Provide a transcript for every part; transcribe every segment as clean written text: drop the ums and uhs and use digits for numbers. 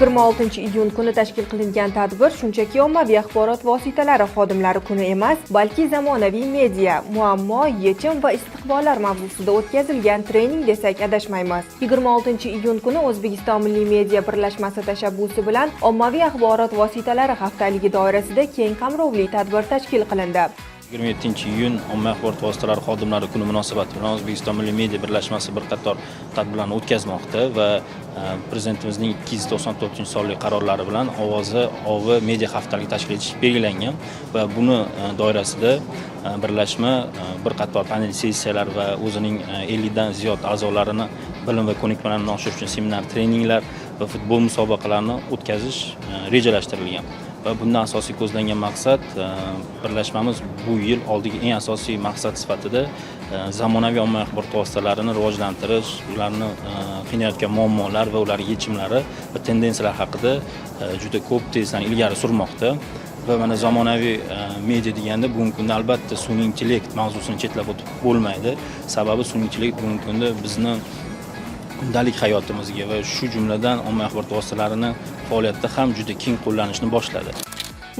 26-iyun kuni tashkil qilingan tadbir shunchaki ommaviy axborot vositalari xodimlari kuni emas, balki zamonaviy media, muammo, yechim va istiqbollar mavzusida o'tkazilgan trening desak adashmaymiz. 26-iyun kuni O'zbekiston Milliy media birlashmasi tashabbusi bilan ommaviy axborot vositalari haftaligi doirasida keng qamrovli tadbir tashkil qilindi. 27-iyun ommaviy axborot vositalari xodimlari kuni munosabati bilan O'zbekiston Milliy media birlashmasi bir qator tadbirlarni o'tkazmoqda va Prezidentimizning 294-sonli qarorlari bilan ovi media haftaligi tashkil etish belgilangan va buni doirasida birlashma bir qator panel sessiyalar va o'zining 50 dan ziyod a'zolarini bilim va ko'nikmalarini oshirish uchun seminar, treninglar va futbol musobaqalarini o'tkazish rejalashtirilgan. Va bundan asosiy ko'zlangan maqsad birlashmamiz bu yil oldiga eng asosiy maqsad sifatida zamonaviy ommaviy axborot vositalarini rivojlantirish, ularni qiynayotgan muammolar va ular yechimlari va tendensiyalar haqida juda ko'p tezdan ilgari surmoqda. Va mana zamonaviy media deganda bugungi kunda albatta sun'iy intellekt mavzusini chetlab o'tib bo'lmaydi. Sababi sun'iy intellekt bugungi kunda bizni kundalik hayotimizga va shu jumladan ommaviy axborot vositalarini faoliyatda ham juda keng qo'llanishni boshladi.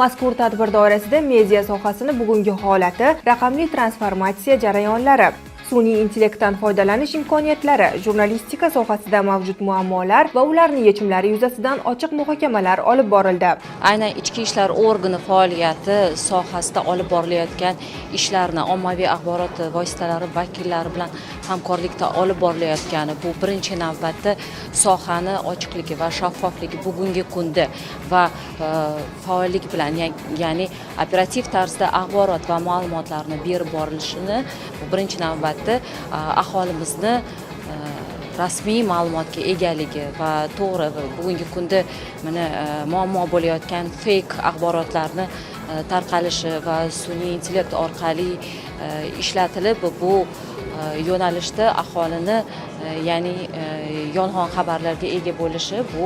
Mazkur tadbir doirasida media sohasini bugungi holati, raqamli transformatsiya jarayonlari, sun'iy intellektdan foydalanish imkoniyatlari, jurnalistika sohasida mavjud muammolar va ularning yechimlari yuzasidan ochiq muhokamalar olib borildi. Aynan ichki ishlar organi faoliyati sohasida olib borilayotgan ishlarni ommaviy axborot vositalari vakillari bilan hamkorlikda olib borilayotgani bu birinchi navbatda sohani ochiqligi va shaffofligi bugungi kunda va faollik bilan, ya'ni operativ tarzda axborot va ma'lumotlarni berib borilishini bu birinchi navbatda aholimizni rasmiy ma'lumotga egaligi va to'g'ri bugungi kunda mana muammo bo'layotgan fake axborotlarni tarqalishi va sun'iy intellekt orqali ishlatilib bu yo'nalishda aholini ya'ni yolg'on xabarlarga ega bo'lishi bu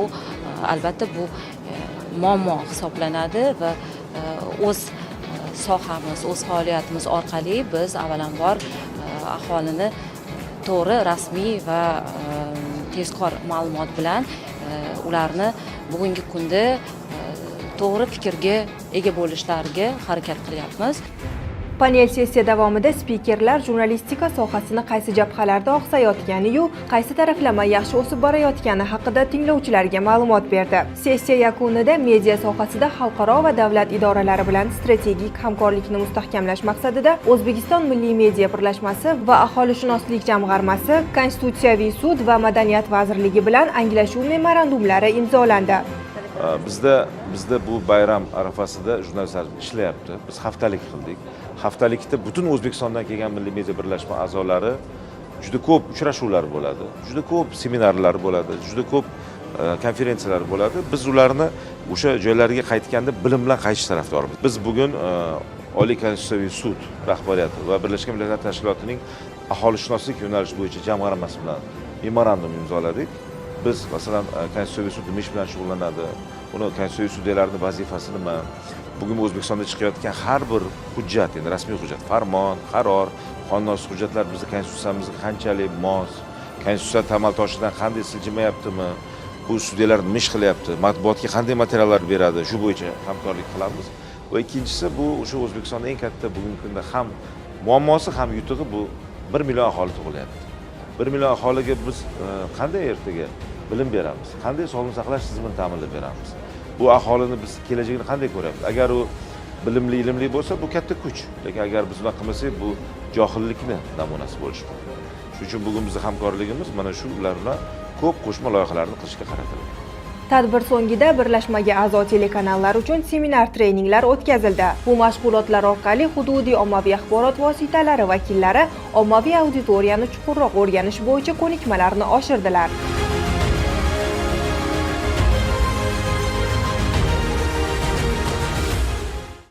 albatta bu muammo hisoblanadi va o'z sohamiz, o'z faoliyatimiz orqali biz avvalambor aholini to'g'ri, rasmiy va tezkor ma'lumot bilan ularni bugungi kunda to'g'ri fikrga ega bo'lishlariga harakat qilyapmiz. Panel sessiya davomida spikerlar jurnalistika sohasini qaysi jabhalarda oqsayotgani-yu, qaysi taraflama yaxshi o'sib borayotgani haqida tinglovchilarga ma'lumot berdi. Sessiya yakunida media sohasida xalqaro va davlat idoralari bilan strategik hamkorlikni mustahkamlash maqsadida O'zbekiston Milliy media birlashmasi va aholishunoslik jamg'armasi, Konstitutsiyaviy sud va Madaniyat vazirligi bilan anglashuv memorandumlari imzolandi. Bizda bu bayram arafasida jurnalistlar ishlayapti. Biz haftalik qildik. Haftalikda butun O'zbekistondan kelgan Milliy media birlashma a'zolari juda ko'p uchrashuvlar bo'ladi, juda ko'p seminarlar bo'ladi, juda ko'p konferensiyalar bo'ladi. Biz ularni o'sha joylariga qaytganda bilim bilan qaytish tarafdorimiz. Biz bugun Oliy Konstitutsiyaviy sud rahbariyati va Birlashgan Millatlar Tashkilotining aholishunoslik yo'nalishi bo'yicha jamg'armasi bilan memorandum imzoladik. Biz masalan Konstitutsiyaviy sud nima ish bilan shug'ullanadi, uni Konstitutsiyaviy sudyalarning vazifasi nima, bugun O'zbekistonda chiqayotgan har bir hujjat, endi rasmiy hujjat, farmon, qaror, qonunosuz hujjatlar bizning konstitutsiyamizga qanchalik mos, konstitutsiya tamal toshidan qanday siljimayaptimi, bu sudyalar nima ish qilyapti, matbuotga qanday materiallar beradi, shu bo'yicha hamkorlik qilamiz. Va ikkinchisi bu o'sha O'zbekistonda eng katta bugungi kunda ham muammosi ham yutug'i bu 1 million aholi tug'ilyapti. 1 million aholiga biz qanday ertaga bilim beramiz, qanday sog'liqni saqlash tizimini ta'minlab beramiz? Bu aholini biz kelajagini qanday ko'ryapmiz? Agar u bilimli, ilmli bo'lsa, bu katta kuch. Lekin agar biz bunaqa qilmasak, bu johillikni namunasi bo'lishi mumkin. Shuning uchun bugun bizning hamkorligimiz mana shular bilan ko'p qo'shma loyihalarni qilishga qaratilgan. Tadbir so'ngida birlashmaga a'zo telekanallar uchun seminar treninglar o'tkazildi. Bu mashg'ulotlar orqali hududiy ommaviy axborot vositalari vakillari ommaviy auditoriyani chuqurroq o'rganish bo'yicha ko'nikmalarni oshirdilar.